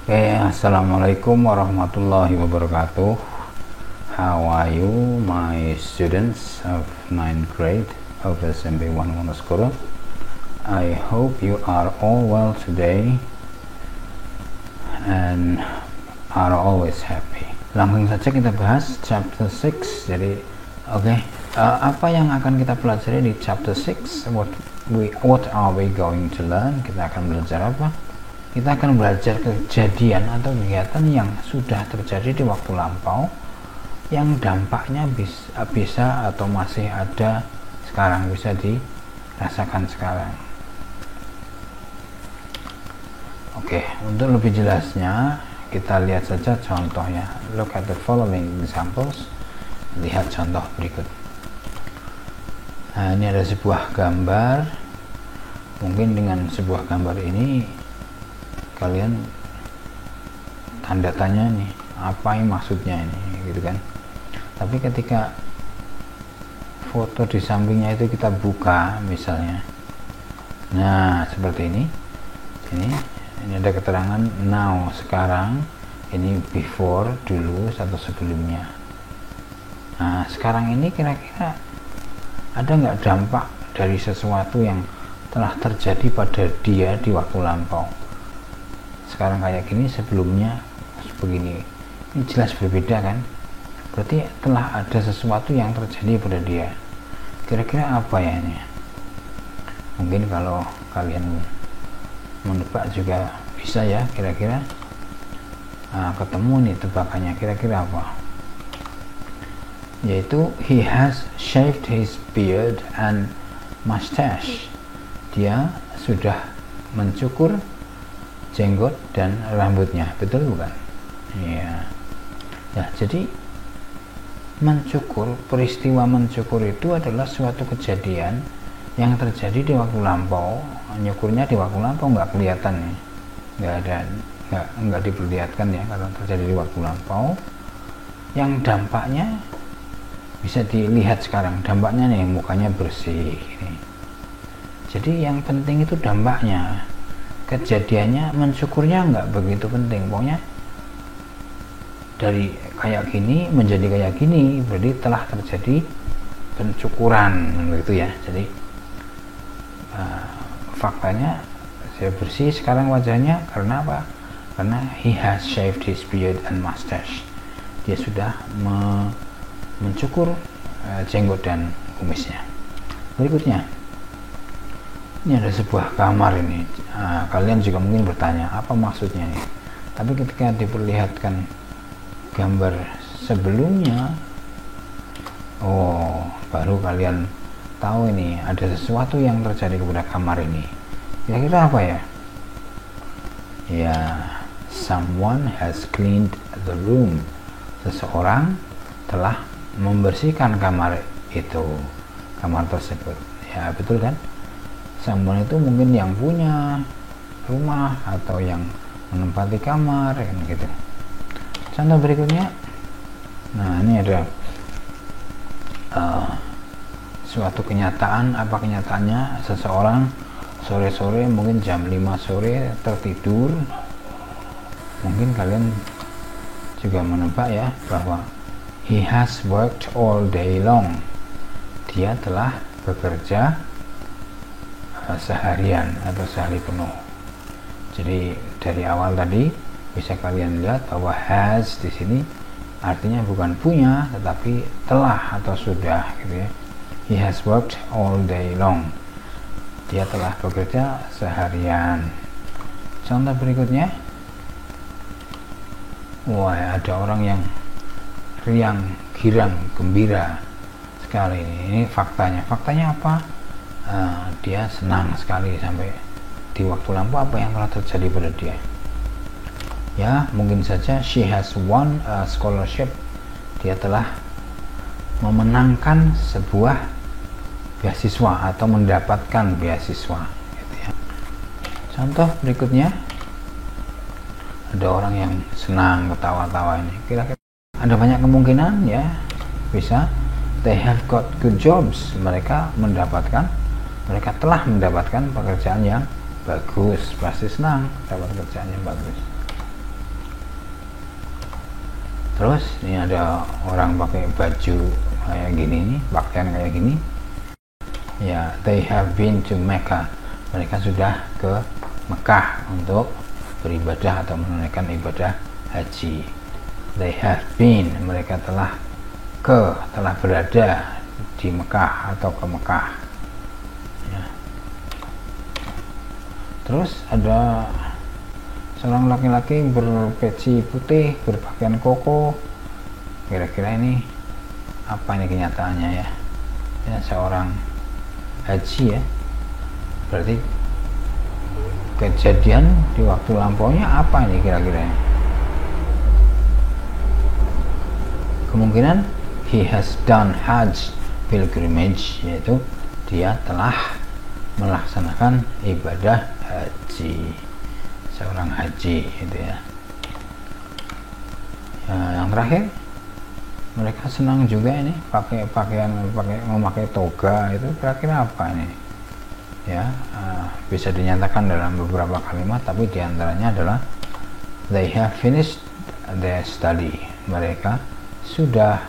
Assalamualaikum warahmatullahi wabarakatuh. How are you, my students of 9th grade of SMP 1 Wonoskoro? I hope you are all well today and are always happy. Langsung saja kita bahas chapter 6. Jadi, apa yang akan kita pelajari di chapter 6? What are we going to learn? Kita akan belajar apa? Kita akan belajar kejadian atau kegiatan yang sudah terjadi di waktu lampau, yang dampaknya bisa atau masih ada sekarang, bisa dirasakan sekarang. Untuk lebih jelasnya kita lihat saja contohnya. Look at the following examples. Lihat contoh berikut. Nah, ini ada sebuah gambar. Mungkin dengan sebuah gambar ini kalian tanda tanya nih, apa yang maksudnya ini, gitu kan. Tapi ketika foto di sampingnya itu kita buka misalnya, nah seperti ini ada keterangan now, sekarang, ini before, dulu atau sebelumnya. Nah sekarang ini kira-kira ada nggak dampak dari sesuatu yang telah terjadi pada dia di waktu lampau? Sekarang kayak gini, sebelumnya begini. Ini jelas berbeda kan? Berarti telah ada sesuatu yang terjadi pada dia. Kira-kira apa ya ini? Mungkin kalau kalian menebak juga bisa ya, kira-kira ketemu nih tebakannya, kira-kira apa? Yaitu he has shaved his beard and mustache. Dia sudah mencukur jenggot dan rambutnya, betul bukan? Iya. Ya, jadi mencukur, peristiwa mencukur itu adalah suatu kejadian yang terjadi di waktu lampau. Nyukurnya di waktu lampau nggak kelihatan ya, nggak diperlihatkan ya karena terjadi di waktu lampau. Yang dampaknya bisa dilihat sekarang. Dampaknya nih, mukanya bersih. Ini. Jadi yang penting itu dampaknya. Kejadiannya, mensyukurnya nggak begitu penting. Pokoknya dari kayak gini menjadi kayak gini, berarti telah terjadi pencukuran, begitu ya. Jadi faktanya saya bersih sekarang wajahnya karena apa? Karena he has shaved his beard and mustache. Dia sudah mencukur jenggot dan kumisnya. Berikutnya, ini ada sebuah kamar ini. Kalian juga mungkin bertanya apa maksudnya ini. Tapi ketika diperlihatkan gambar sebelumnya, baru kalian tahu ini ada sesuatu yang terjadi kepada kamar ini. Kira-kira apa ya? Ya, someone has cleaned the room. Seseorang telah membersihkan kamar itu, kamar tersebut. Ya, betul kan? Someone itu mungkin yang punya rumah atau yang menempati kamar kan gitu. Contoh berikutnya, nah ini ada suatu kenyataan. Apa kenyataannya? Seseorang sore-sore, mungkin jam 5 sore tertidur. Mungkin kalian juga menebak ya bahwa he has worked all day long. Dia telah bekerja seharian atau sehari penuh. Jadi dari awal tadi bisa kalian lihat bahwa has di sini artinya bukan punya tetapi telah atau sudah, gitu ya. He has worked all day long. Dia telah bekerja seharian. Contoh berikutnya, ada orang yang riang, girang, gembira sekali ini. Ini faktanya. Faktanya apa? Dia senang sekali sampai di waktu lampau. Apa yang telah terjadi pada dia? Ya, mungkin saja she has won a scholarship. Dia telah memenangkan sebuah beasiswa atau mendapatkan beasiswa, gitu ya. Contoh berikutnya, ada orang yang senang ketawa-tawa ini. Kira-kira ada banyak kemungkinan ya, bisa they have got good jobs. Mereka telah mendapatkan pekerjaan yang bagus. Pasti senang dapat pekerjaan yang bagus. Terus ini ada orang pakai baju kayak gini nih, pakaian kayak gini ya. They have been to Mecca, mereka sudah ke Mekah untuk beribadah atau menunaikan ibadah haji. They have been, mereka telah berada di Mekah atau ke Mekah ya. Terus ada seorang laki-laki berpeci putih, berpakaian koko. Kira-kira ini apa ini kenyataannya ya? Ya, seorang haji ya. Berarti kejadian di waktu lampaunya apa ini kira-kira? Kemungkinan he has done Hajj pilgrimage, yaitu dia telah melaksanakan ibadah haji, seorang haji gitu ya. Yang terakhir, mereka senang juga ini pakai pakaian, memakai toga. Itu kira-kira apa ini ya? Bisa dinyatakan dalam beberapa kalimat, tapi diantaranya adalah they have finished their study, mereka sudah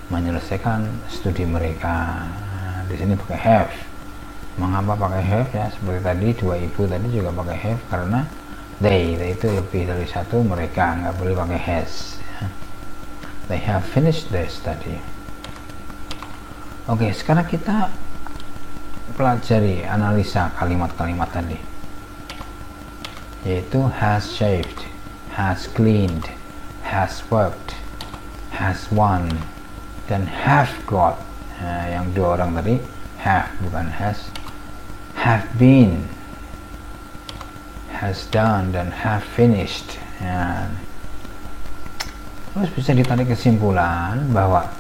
menyelesaikan studi mereka. Di sini pakai have. Mengapa pakai have ya? Seperti tadi dua ibu tadi juga pakai have karena they itu lebih dari satu, mereka nggak boleh pakai has ya. They have finished their study. Oke, sekarang kita pelajari analisa kalimat-kalimat tadi, yaitu has shaved, has cleaned, has worked, has won, dan have got. Nah, yang dua orang tadi have bukan has. Have been, has done, dan have finished ya. Terus bisa ditarik kesimpulan bahwa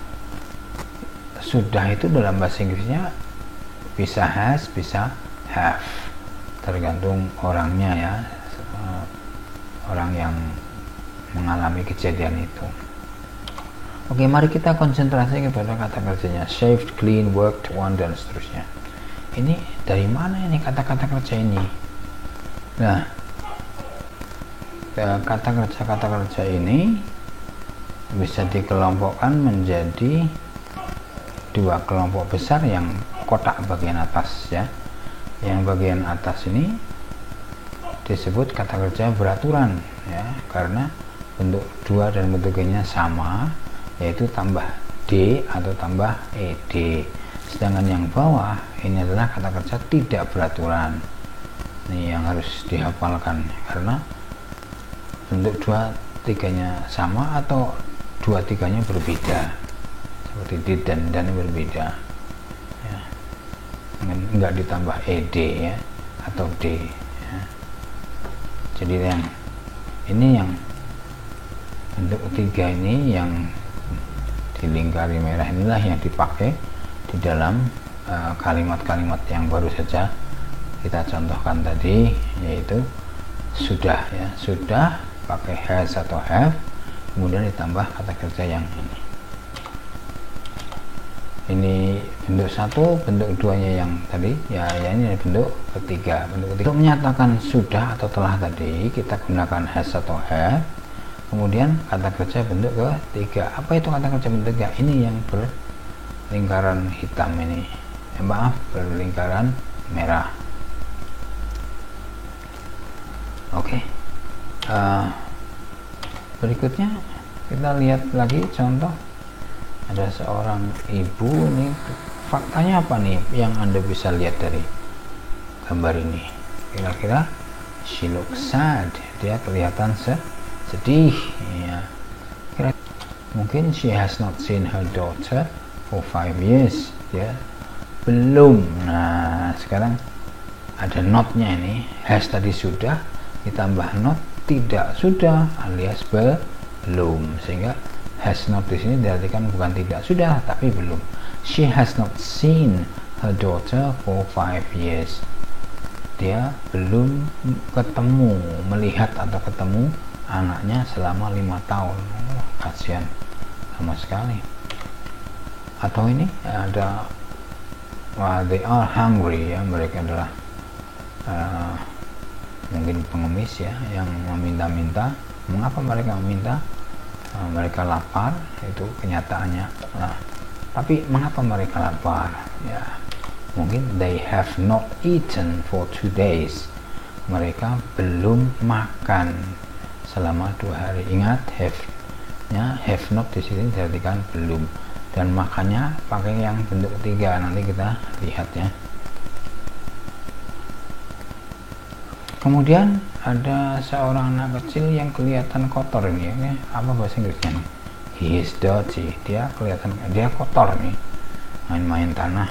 sudah itu dalam bahasa Inggrisnya bisa has, bisa have, tergantung orangnya ya, orang yang mengalami kejadian itu. Oke, mari kita konsentrasi kepada kata kerjanya shaved, clean, worked, won, dan seterusnya. Ini dari mana ini kata-kata kerja ini? Nah, kata kerja ini bisa dikelompokkan menjadi dua kelompok besar yang kotak bagian atas ya. Yang bagian atas ini disebut kata kerja beraturan ya, karena bentuk dua dan bentuk G-nya sama, yaitu tambah D atau tambah ED. Sedangkan yang bawah ini adalah kata kerja tidak beraturan. Ini yang harus dihafalkan karena bentuk dua tiganya sama atau dua tiganya berbeda, seperti did dan berbeda ya. Enggak ditambah ED ya atau D ya. Jadi yang ini yang bentuk ketiga ini yang dilingkari merah inilah yang dipakai di dalam kalimat-kalimat yang baru saja kita contohkan tadi, yaitu sudah ya, sudah pakai has atau have, kemudian ditambah kata kerja yang ini bentuk satu, bentuk duanya yang tadi ya, ini bentuk ketiga. Untuk menyatakan sudah atau telah tadi kita gunakan has atau have, kemudian kata kerja bentuk ketiga. Apa itu kata kerja bentuk ketiga? Ini yang berlingkaran hitam ini, maaf, berlingkaran merah. Oke, berikutnya kita lihat lagi contoh. Ada seorang ibu nih, faktanya apa nih yang Anda bisa lihat dari gambar ini? Kira-kira she looks sad, dia kelihatan sedih ya. Mungkin she has not seen her daughter for 5 years, ya belum. Nah, sekarang ada not-nya ini, has tadi sudah ditambah not tidak sudah alias belum, sehingga has not di sini diartikan bukan tidak sudah tapi belum. She has not seen her daughter for 5 years. Dia belum melihat atau ketemu anaknya selama 5 tahun. Kasihan sama sekali. Atau ini ada they are hungry ya, mereka adalah mungkin pengemis ya yang meminta-minta. Mengapa mereka meminta? mereka lapar, itu kenyataannya. Nah, tapi mengapa mereka lapar? Ya, mungkin they have not eaten for 2 days. Mereka belum makan selama 2 hari. Ingat, have not di sini diartikan belum, dan makannya pakai yang bentuk ketiga. Nanti kita lihat ya. Kemudian ada seorang anak kecil yang kelihatan kotor ini, ya. Apa bahasa Inggrisnya nih? He is dirty. Dia kelihatan, dia kotor nih, main-main tanah.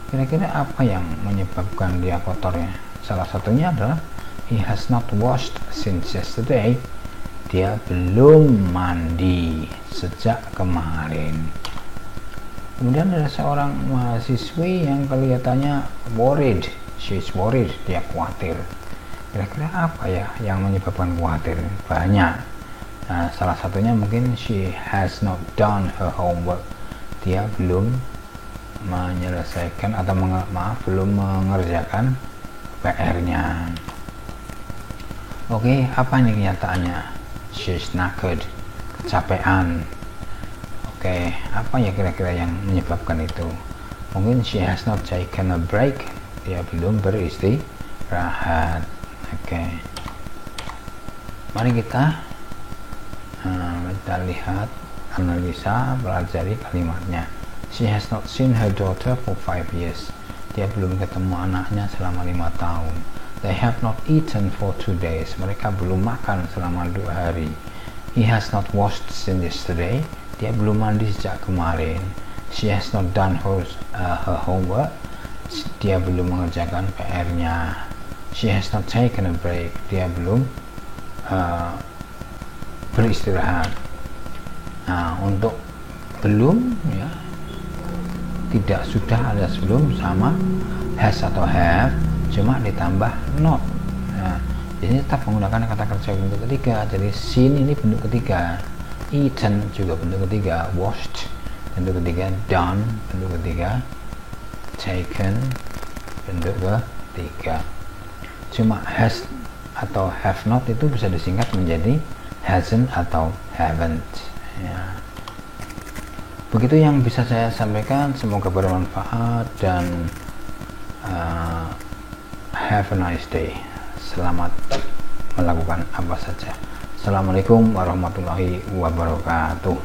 Kira-kira apa yang menyebabkan dia kotornya? Salah satunya adalah he has not washed since yesterday. Dia belum mandi sejak kemarin. Kemudian ada seorang mahasiswi yang kelihatannya worried. She is worried. Dia khawatir. Kira-kira apa ya yang menyebabkan khawatir? Banyak. Nah, salah satunya mungkin she has not done her homework. Dia belum menyelesaikan atau belum mengerjakan PR-nya. Oke, apa ini kenyataannya? She's knackered, kecapean. Oke, apa ya kira-kira yang menyebabkan itu? Mungkin she has not taken a break. Dia belum beristirahat. Oke, mari kita lihat, analisa, pelajari kalimatnya. She has not seen her daughter for 5 years. Dia belum ketemu anaknya selama 5 tahun. They have not eaten for 2 days. Mereka belum makan selama 2 hari. He has not washed since yesterday. Dia belum mandi sejak kemarin. She has not done her homework. Dia belum mengerjakan PR-nya. She has not taken a break. Dia belum beristirahat. Nah, untuk belum ya, tidak, sudah, ada sebelum, sama has atau have, cuma ditambah not. Nah, jadi tetap menggunakan kata kerja bentuk ketiga. Jadi seen ini bentuk ketiga, eaten juga bentuk ketiga, washed bentuk ketiga, done bentuk ketiga, taken bentuk ketiga. Cuma has atau have not itu bisa disingkat menjadi hasn't atau haven't ya. Begitu yang bisa saya sampaikan, semoga bermanfaat dan have a nice day. Selamat melakukan apa saja. Assalamualaikum warahmatullahi wabarakatuh.